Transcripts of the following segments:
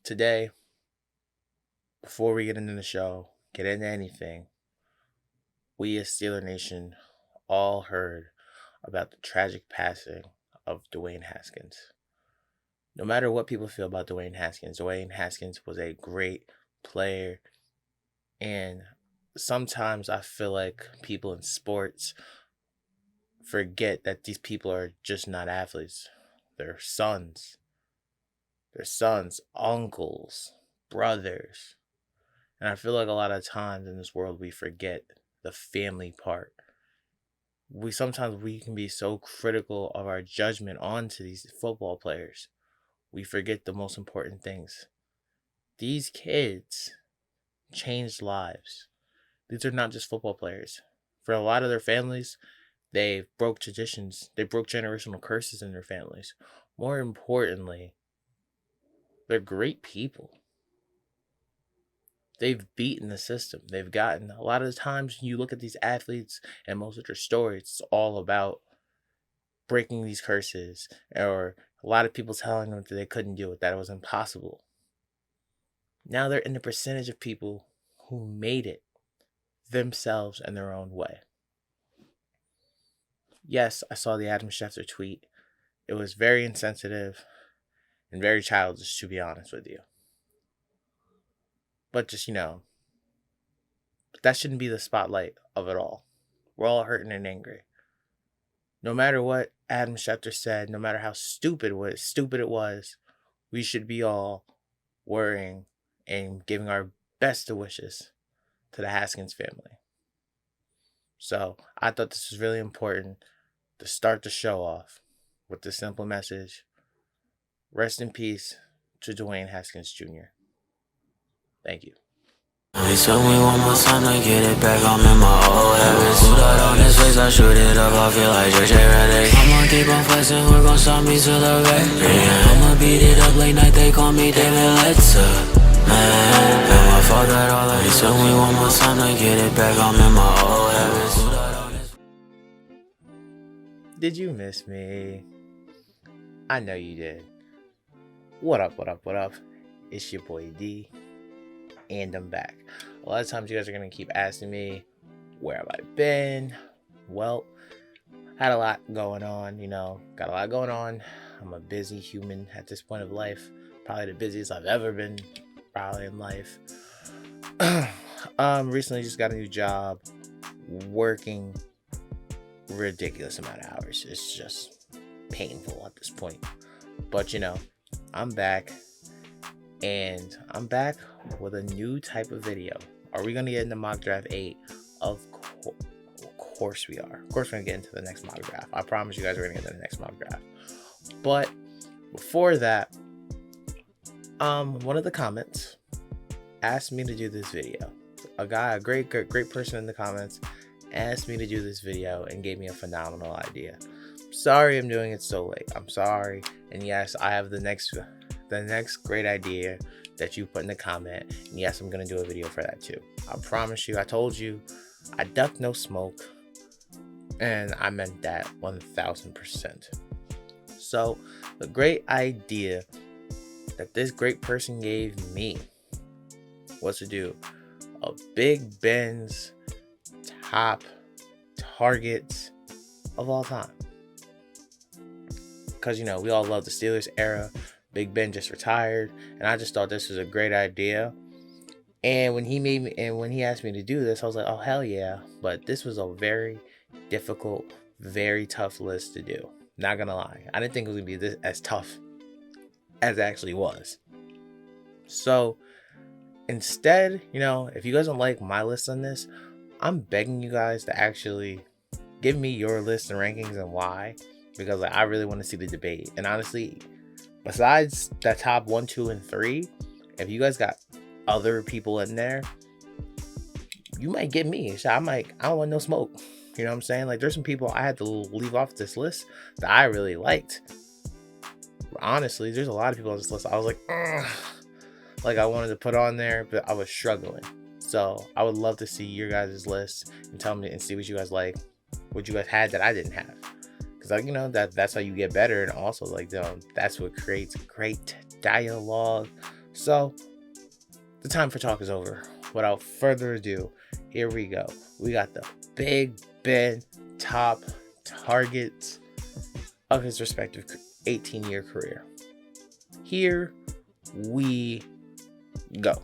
Today, before we get into the show, get into anything, we as Steeler Nation all heard about the tragic passing of Dwayne Haskins. No matter what people feel about Dwayne Haskins was a great player, and sometimes I feel like people in sports forget that these people are just not athletes. They're sons. They're sons, uncles, brothers. And I feel like a lot of times in this world we forget the family part. We can be so critical of our judgment onto these football players. We forget the most important things. These kids changed lives. These are not just football players. For a lot of their families, they broke traditions. They broke generational curses in their families. More importantly, they're great people. They've beaten the system. They've gotten a lot of the times you look at these athletes and most of their stories, it's all about breaking these curses, or a lot of people telling them that they couldn't do it, that it was impossible. Now they're in the percentage of people who made it themselves in their own way. Yes, I saw the Adam Schefter tweet. It was very insensitive and very childish, to be honest with you. But just, that shouldn't be the spotlight of it all. We're all hurting and angry. No matter what Adam Schefter said, no matter how stupid it was, we should be all worrying and giving our best of wishes to the Haskins family. So I thought this was really important to start the show off with the simple message: rest in peace to Dwayne Haskins Jr. Thank you. He took me one more time to get it back, I'm in my old habits. Put that on his face, I shoot it up, I feel like JuJu Redick. I'ma keep on flexing, we're gon' stop me to the red. Yeah, I'ma beat it up late night, they call me David Letzer. Man, and my fault that all of he took me one more time to get it back, I'm in my old habits. Did you miss me? I know you did. What up? It's your boy D. And I'm back. A lot of times you guys are going to keep asking me, where have I been? Well, had a lot going on, got a lot going on. I'm a busy human at this point of life. Probably the busiest I've ever been, probably in life. Recently just got a new job, working ridiculous amount of hours. It's just painful at this point. But, I'm back. And I'm back with a new type of video. Are we going to get into mock draft 8? Of course we are. Of course we're going to get into the next mock draft. I promise you guys we're going to get into the next mock draft. But before that, one of the comments asked me to do this video. A great person in the comments asked me to do this video and gave me a phenomenal idea. Sorry I'm doing it so late. I'm sorry. And yes, I have the next great idea that you put in the comment, and yes, I'm gonna do a video for that too. I promise you, I told you, I duck no smoke, and I meant that 1000%. So the great idea that this great person gave me was to do a Big Ben's top targets of all time, because we all love the Steelers era. Big Ben just retired, and I just thought this was a great idea. And when he asked me to do this, I was like, oh hell yeah. But this was a very difficult, very tough list to do. Not gonna lie, I didn't think it was gonna be this as tough as it actually was. So instead, if you guys don't like my list on this, I'm begging you guys to actually give me your list and rankings and why, because I really want to see the debate. And honestly, besides that top 1, 2, and 3, if you guys got other people in there, you might get me. So I don't want no smoke. You know what I'm saying? Like, there's some people I had to leave off this list that I really liked. Honestly, there's a lot of people on this list I was like, ugh. Like I wanted to put on there, but I was struggling. So I would love to see your guys' list and tell me and see what you guys like, what you guys had that I didn't have. Because that's how you get better, and also that's what creates great dialogue, So, the time for talk is over. Without further ado, here we go. We got the Big Ben top targets of his respective 18-year career. Here we go.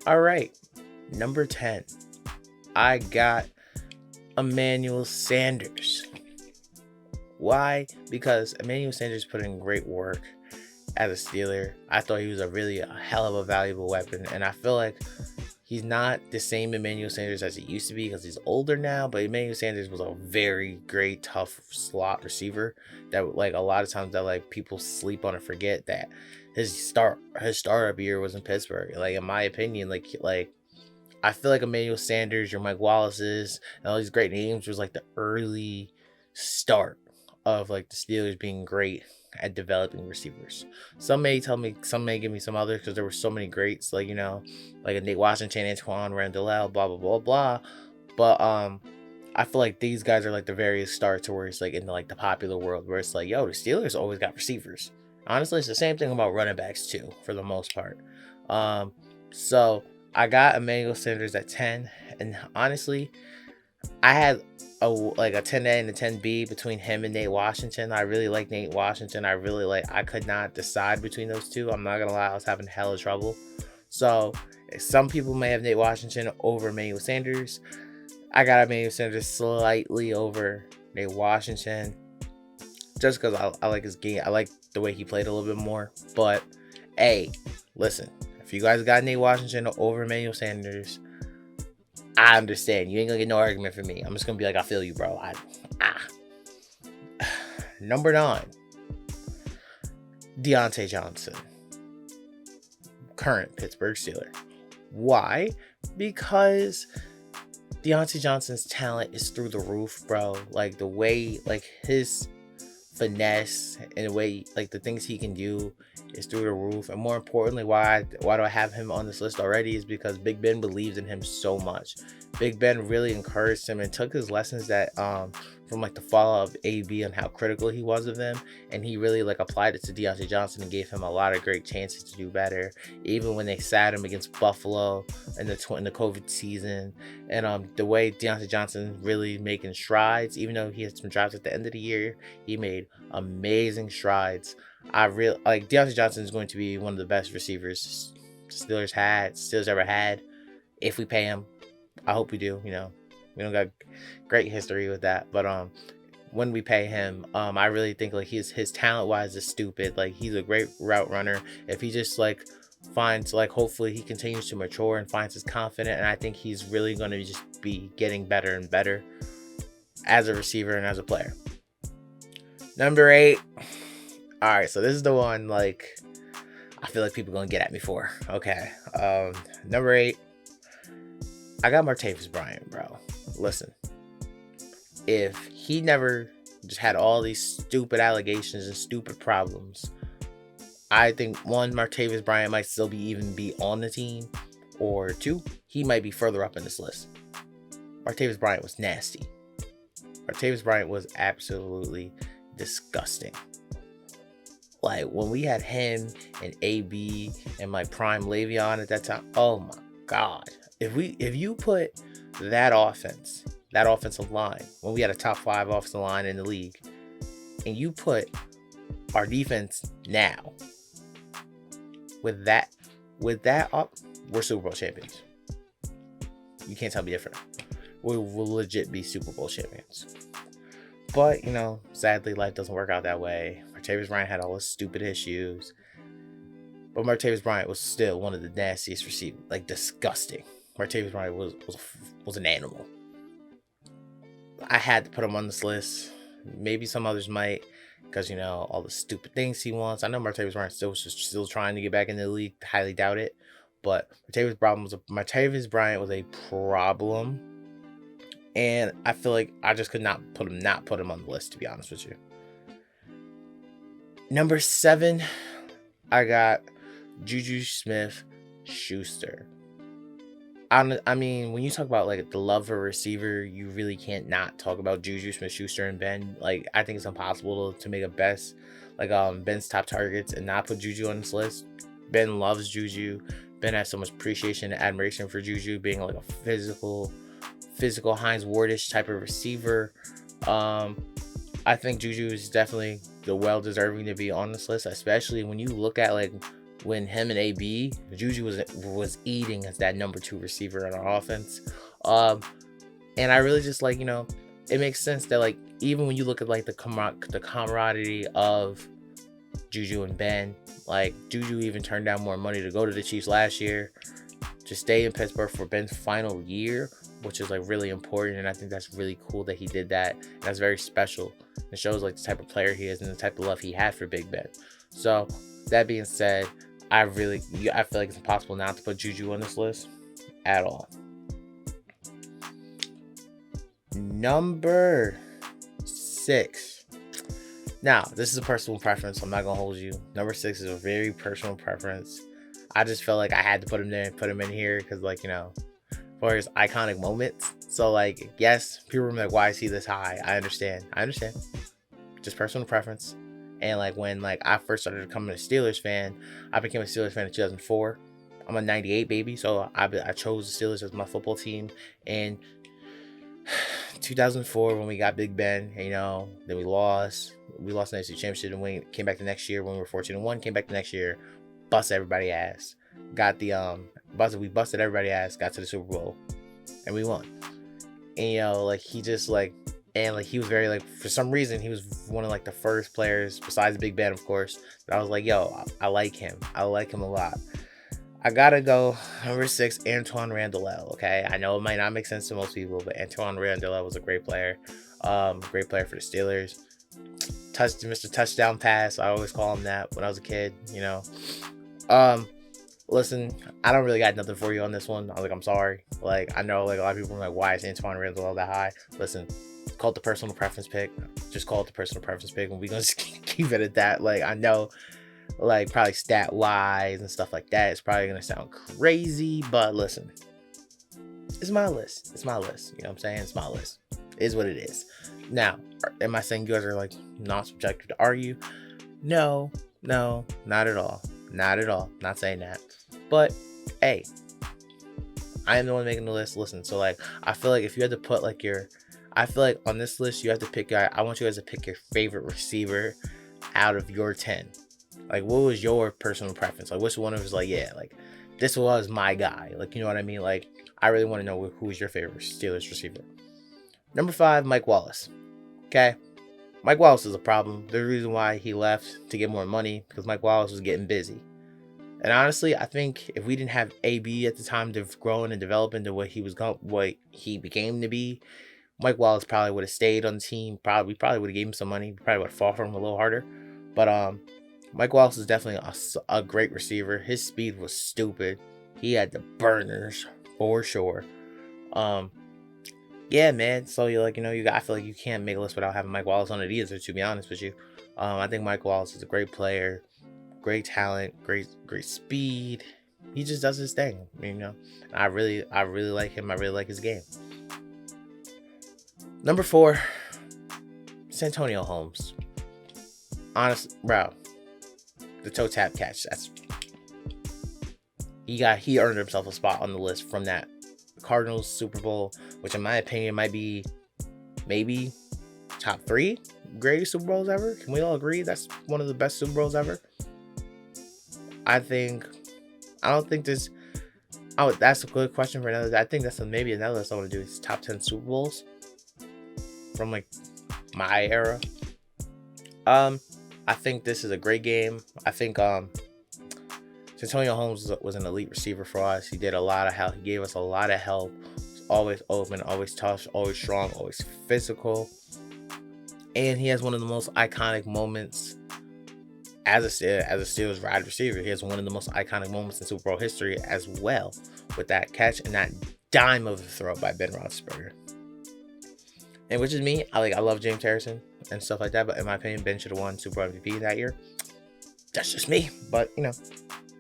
All right, number 10. I got Emmanuel Sanders. Why? Because Emmanuel Sanders put in great work as a Steeler. I thought he was a hell of a valuable weapon, and I feel like he's not the same Emmanuel Sanders as he used to be because he's older now, but Emmanuel Sanders was a very great, tough slot receiver that, like, a lot of times that, like, people sleep on and forget that his startup year was in Pittsburgh. Like, in my opinion, like I feel like Emmanuel Sanders, your Mike Wallace's, and all these great names was like the early start of like the Steelers being great at developing receivers. Some may give me some others because there were so many greats, like, like a Nate Washington, Antnio Randall, blah blah blah blah. But I feel like these guys are like the various starts where it's like in like the popular world where it's like, yo, the Steelers always got receivers. Honestly, it's the same thing about running backs too, for the most part. So I got Emmanuel Sanders at 10, and honestly, I had a 10A and a 10B between him and Nate Washington. I really like Nate Washington. I could not decide between those two. I'm not gonna lie, I was having hella trouble. So some people may have Nate Washington over Emmanuel Sanders. I got Emmanuel Sanders slightly over Nate Washington, just because I like his game. I like the way he played a little bit more. But hey, listen, if you guys got Nate Washington over Emmanuel Sanders, I understand. You ain't gonna get no argument from me. I'm just gonna be like, I feel you, bro. Number 9, Diontae Johnson, current Pittsburgh Steeler. Why? Because Diontae Johnson's talent is through the roof, bro. Like the way, like his finesse and the way, like the things he can do is through the roof. And more importantly, why do I have him on this list already is because Big Ben believes in him so much. Big Ben really encouraged him and took his lessons that from like the fallout of AB and how critical he was of them, and he really like applied it to Diontae Johnson and gave him a lot of great chances to do better, even when they sat him against Buffalo in the COVID season. And the way Diontae Johnson really making strides, even though he had some drops at the end of the year, he made amazing strides. I really like Diontae Johnson is going to be one of the best receivers Steelers ever had. If we pay him, I hope we do. We don't got great history with that, but when we pay him, I really think like his talent wise is stupid. Like he's a great route runner. If he just like finds, like, hopefully he continues to mature and finds his confidence, and I think he's really going to just be getting better and better as a receiver and as a player. Number 8. All right, so this is the one, like, I feel like people are going to get at me for. Okay. Number 8. I got Martavius Bryant, bro. Listen. If he never just had all these stupid allegations and stupid problems, I think 1, Martavius Bryant might still be on the team, or 2, he might be further up in this list. Martavius Bryant was nasty. Martavius Bryant was absolutely disgusting. Like when we had him and AB and my prime Le'Veon at that time, oh my God. If you put that offensive line, when we had a top 5 offensive line in the league, and you put our defense now with that up, we're Super Bowl champions. You can't tell me different. We'll legit be Super Bowl champions. But, sadly, life doesn't work out that way. Martavius Bryant had all his stupid issues. But Martavius Bryant was still one of the nastiest receivers. Like, disgusting. Martavius Bryant was an animal. I had to put him on this list. Maybe some others might, because, all the stupid things he wants. I know Martavius Bryant still trying to get back in the league. Highly doubt it. But Martavius Bryant was a problem. And I feel like I just could not put him on the list, to be honest with you. Number 7, I got JuJu SmithSchuster. I mean, when you talk about like the love for a receiver, you really can't not talk about JuJu SmithSchuster and Ben. Like, I think it's impossible to make a best Ben's top targets and not put JuJu on this list. Ben loves JuJu. Ben has so much appreciation and admiration for JuJu being like a physical Hines Wardish type of receiver. I think JuJu is definitely the well deserving to be on this list, especially when you look at like when him and AB, JuJu was eating as that number 2 receiver in our offense. And I really just like, it makes sense that like even when you look at like the camaraderie of JuJu and Ben, like JuJu even turned down more money to go to the Chiefs last year to stay in Pittsburgh for Ben's final year, which is like really important, and I think that's really cool that he did that. That's very special. It shows like the type of player he is and the type of love he had for Big Ben. So that being said, I feel like it's impossible not to put JuJu on this list at all. Number 6. Now, this is a personal preference, so I'm not gonna hold you. Number 6 is a very personal preference. I just felt like I had to put him there and put him in here because, like, for his iconic moments. So, like, yes, people are like, why is he this high? I understand. Just personal preference. And, like, when, like, I first started becoming a Steelers fan, I became a Steelers fan in 2004. I'm a 98 baby, so I chose the Steelers as my football team. And 2004, when we got Big Ben, then we lost. We lost the NFC Championship, and we came back the next year when we were 14-1. Came back the next year, busted everybody's ass. Got the we busted everybody's ass. Got to the Super Bowl, and we won. And like he just like, and like he was very like, for some reason he was one of like the first players besides Big Ben, of course, that I was like, yo, I like him. I like him a lot. I gotta go number 6, Antnio Randall. Okay, I know it might not make sense to most people, but Antnio Randall was a great player. Great player for the Steelers. Mr. Touchdown Pass. I always call him that when I was a kid. Listen, I don't really got nothing for you on this one. I'm sorry. Like, I know like a lot of people are like, why is Antnio Randall that high? Listen, call it the personal preference pick. Just call it the personal preference pick, and we're gonna just keep it at that. Like, I know, like, probably stat wise and stuff like that, it's probably gonna sound crazy, but listen, it's my list. You know what I'm saying? It's my list. It is what it is. Now, am I saying you guys are like not subjective to argue? No, not at all. Not saying that. But hey, I am the one making the list. Listen, so like, I feel like if you had to put like I feel like on this list you have to pick. I want you guys to pick your favorite receiver out of your 10. Like, what was your personal preference? Like, which one of us like, yeah, like this was my guy. Like, you know what I mean? Like, I really want to know who was your favorite Steelers receiver. Number 5, Mike Wallace. Okay, Mike Wallace is a problem. The reason why he left to get more money because Mike Wallace was getting busy. And honestly, I think if we didn't have AB at the time to grow and develop into what he became to be, Mike Wallace probably would have stayed on the team. We probably would have gave him some money. We probably would have fought for him a little harder. But Mike Wallace is definitely a great receiver. His speed was stupid. He had the burners for sure. Yeah, man. So I feel like you can't make a list without having Mike Wallace on it either, to be honest with you. I think Mike Wallace is a great player, great talent, great speed. He just does his thing, I really like him. I really like his game. Number 4, Antnio Holmes. Honest, bro, the toe tap catch. He earned himself a spot on the list from that Cardinals Super Bowl, which in my opinion might be maybe top 3 greatest Super Bowls ever. Can we all agree that's one of the best Super Bowls ever? That's a good question for another. I think that's maybe another list I want to do is top 10 Super Bowls from like my era. I think this is a great game. I think Antnio Holmes was an elite receiver for us. He did a lot of help. He gave us a lot of help. He was always open, always tough, always strong, always physical. And he has one of the most iconic moments as a Steelers wide receiver. He has one of the most iconic moments in Super Bowl history as well, with that catch and that dime of a throw by Ben Roethlisberger. And which is me. I love James Harrison and stuff like that, but in my opinion, Ben should have won Super Bowl MVP that year. That's just me. But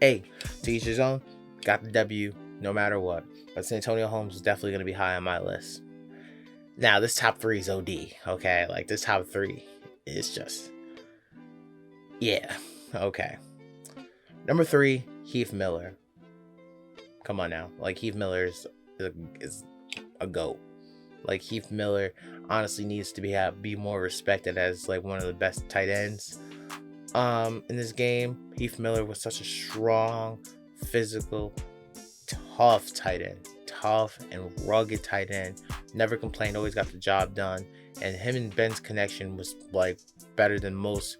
hey, to each his own. Got the W no matter what. But Antnio Holmes is definitely going to be high on my list. Now, this top 3 is OD. Okay, like this top 3 is just Yeah. Okay. Number 3, Heath Miller. Come on now. Like, Heath Miller is a GOAT. Like, Heath Miller honestly needs to be more respected as like one of the best tight ends in this game. Heath Miller was such a strong, physical, tough tight end. Tough and rugged tight end. Never complained, always got the job done. And him and Ben's connection was like better than most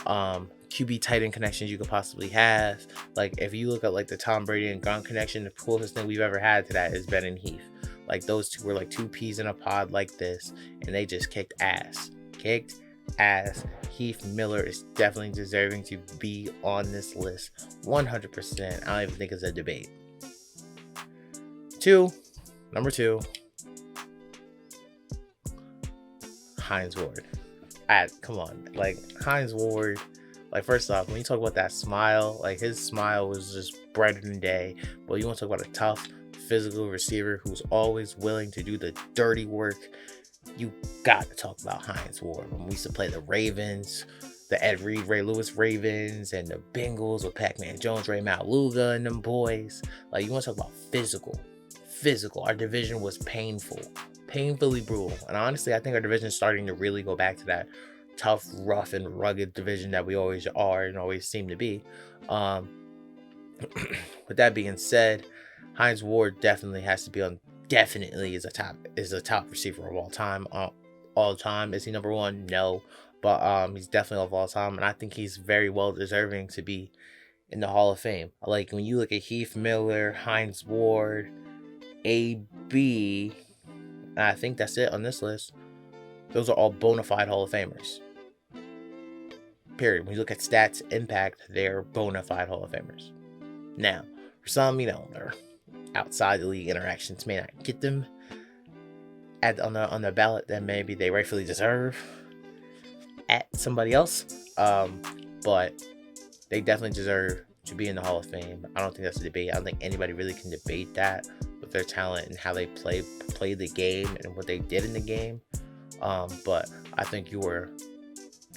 QB tight end connections you could possibly have. Like, if you look at like the Tom Brady and Gronk connection, the closest thing we've ever had to that is Ben and Heath. Like, those two were like two peas in a pod like this, and they just kicked ass. Heath Miller is definitely deserving to be on this list 100%. I don't even think it's a debate. Number 2, Hines Ward. Come on, like, Hines Ward. Like, first off, when you talk about that smile, like, his smile was just brighter than day. But you want to talk about a tough, physical receiver who's always willing to do the dirty work, you got to talk about Hines Ward. When we used to play the Ravens, the Ed Reed, Ray Lewis Ravens, and the Bengals with Pac-Man Jones, Ray Maluga, and them boys. Like, you want to talk about physical. Our division was painfully brutal. And honestly, I think our division is starting to really go back to that tough, rough, and rugged division that we always are and always seem to be. With that being said, Hines Ward definitely has to be on. Definitely is a top receiver of all time. Is he number 1? No, but he's definitely of all time, and I think he's very well deserving to be in the Hall of Fame. Like, when you look at Heath Miller, Hines Ward, AB, and I think that's it on this list. Those are all bona fide Hall of Famers. Period. When you look at stats, impact, they're bona fide Hall of Famers. Now, for some, they're outside the league interactions may not get them on the ballot that maybe they rightfully deserve at somebody else. But they definitely deserve to be in the Hall of Fame. I don't think that's a debate. I don't think anybody really can debate that with their talent and how they play the game and what they did in the game. But I think you were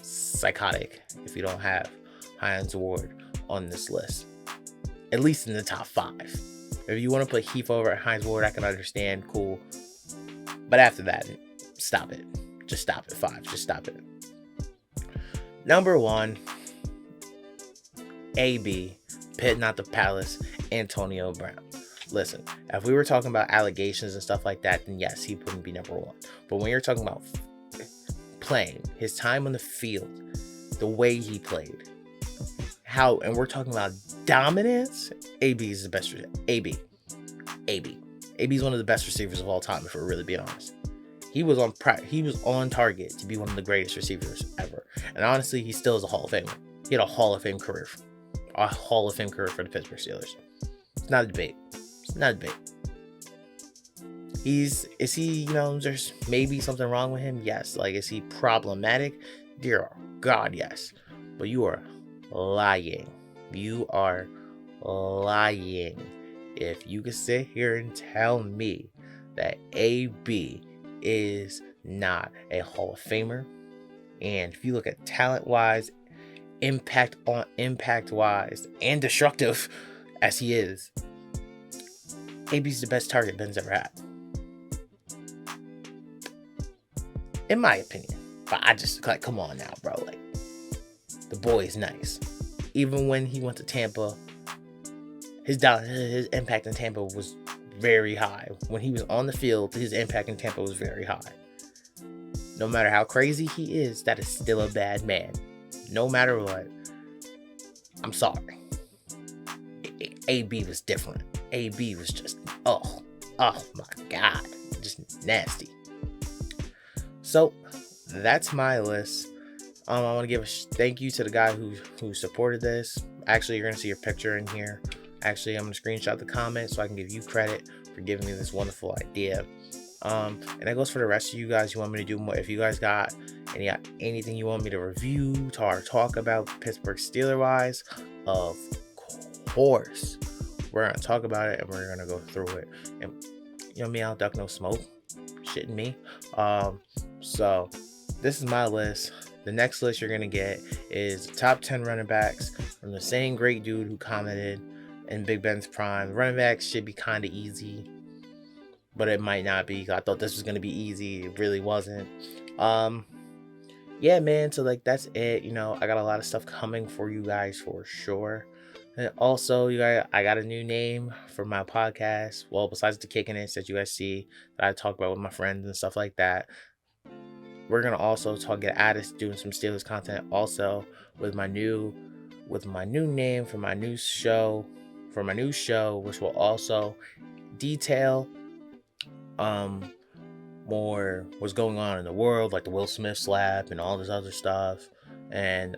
psychotic if you don't have Hines Ward on this list, at least in the top 5. If you want to put Heath over Hines Ward, I can understand, cool. But after that, stop it. Just stop at 5. Just stop it. Number 1, AB, Pitt Not the Palace, Antnio Brown. Listen, if we were talking about allegations and stuff like that, then yes, he wouldn't be number 1. But when you're talking about playing, his time on the field, the way he played, and we're talking about dominance, AB is the best. AB is one of the best receivers of all time, if we're really being honest. He was on target to be one of the greatest receivers ever. And honestly, he still is a Hall of Famer. He had a Hall of Fame career. A Hall of Fame career for the Pittsburgh Steelers. It's not a debate. Is he, there's maybe something wrong with him? Yes. Like, is he problematic? Dear God, yes. But you are lying. If you could sit here and tell me that AB is not a Hall of Famer, and if you look at talent-wise, impact-wise, and destructive as he is, AB's the best target Ben's ever had. In my opinion. But I just, like, come on now, bro. Like, the boy is nice. Even when he went to Tampa, his impact in Tampa was very high. When he was on the field, his impact in Tampa was very high. No matter how crazy he is, that is still a bad man. No matter what. I'm sorry. AB was different. AB was just, oh my God. Just nasty. So, that's my list. I want to give a thank you to the guy who supported this. Actually, you're going to see your picture in here. Actually, I'm going to screenshot the comment so I can give you credit for giving me this wonderful idea. And that goes for the rest of you guys. You want me to do more? If you guys got anything you want me to review or talk about Pittsburgh Steelers wise, of course, we're going to talk about it and we're going to go through it. And me, I'll duck no smoke. Shitting me. So this is my list. the next list you're going to get is top 10 running backs from the same great dude who commented in Big Ben's prime. Running backs should be kind of easy, but it might not be. I thought this was going to be easy. It really wasn't. Yeah, man. So like, that's it. You know, I got a lot of stuff coming for you guys for sure. And also, you guys, I got a new name for my podcast. Well, besides the Kicking It that you guys see that I talk about with my friends and stuff like that, we're gonna also get added doing some Steelers content also with my new name for my new show, which will also detail more what's going on in the world, like the Will Smith slap and all this other stuff. And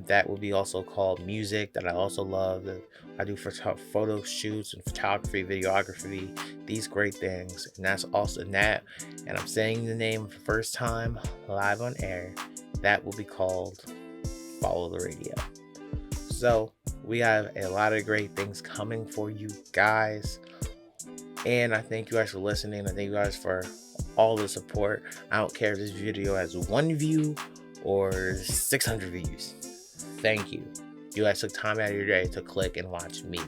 that will be also called Music, that I also love, that I do for photo shoots and photography, videography, these great things. And that's also that, and I'm saying the name for the first time live on air, that will be called Follow the Radio. So we have a lot of great things coming for you guys, and I thank you guys for listening. I thank you guys for all the support. I don't care if this video has 1 view or 600 views. Thank you. You guys took time out of your day to click and watch me,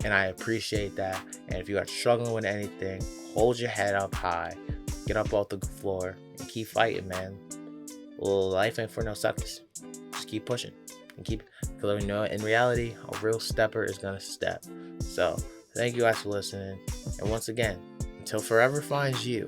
and I appreciate that. And if you are struggling with anything, hold your head up high, get up off the floor, and keep fighting, man. Well, life ain't for no suckers. Just keep pushing and keep, because you know, in reality, a real stepper is gonna step. So thank you guys for listening, and once again, until forever finds you.